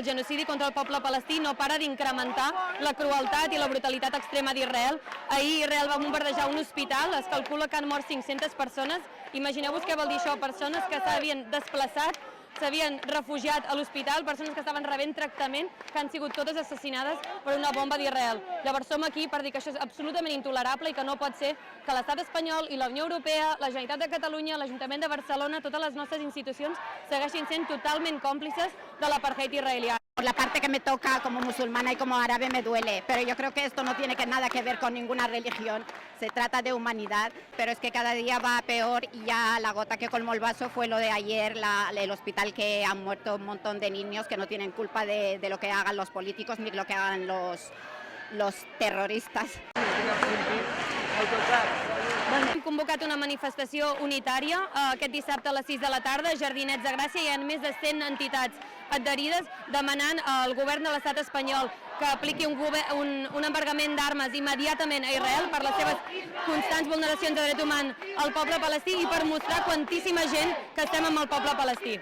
el genocidi contra el poble palestí no para d'incrementar la crueltat i la brutalitat extrema d'Israel. Ahir Israel va bombardejar un hospital, es calcula que han mort 500 persones. Imagineu-vos què vol dir això, persones que s'havien desplaçat, s'havien refugiat a l'hospital, persones que estaven rebent tractament, que han sigut totes assassinades per una bomba d'Israel. Llavors som aquí per dir que això és absolutament intolerable i que no pot ser que l'estat espanyol i la Unió Europea, la Generalitat de Catalunya, l'Ajuntament de Barcelona, totes les nostres institucions segueixin sent totalment còmplices de l'apartheid israelià. Por la parte que me toca como musulmana y como árabe me duele, pero yo creo que esto no tiene nada que ver con ninguna religión, se trata de humanidad, pero es que cada día va a peor y ya la gota que colmó el vaso fue lo de ayer, el hospital que han muerto un montón de niños que no tienen culpa de lo que hagan los políticos ni lo que hagan los terroristas. Hem convocat una manifestació unitària aquest dissabte a les 6 de la tarda a Jardinets de Gràcia. Hi ha més de 100 entitats adherides demanant al govern de l'estat espanyol que apliqui un embargament d'armes immediatament a Israel per les seves constants vulneracions de dret humà al poble palestí i per mostrar quantíssima gent que estem amb el poble palestí.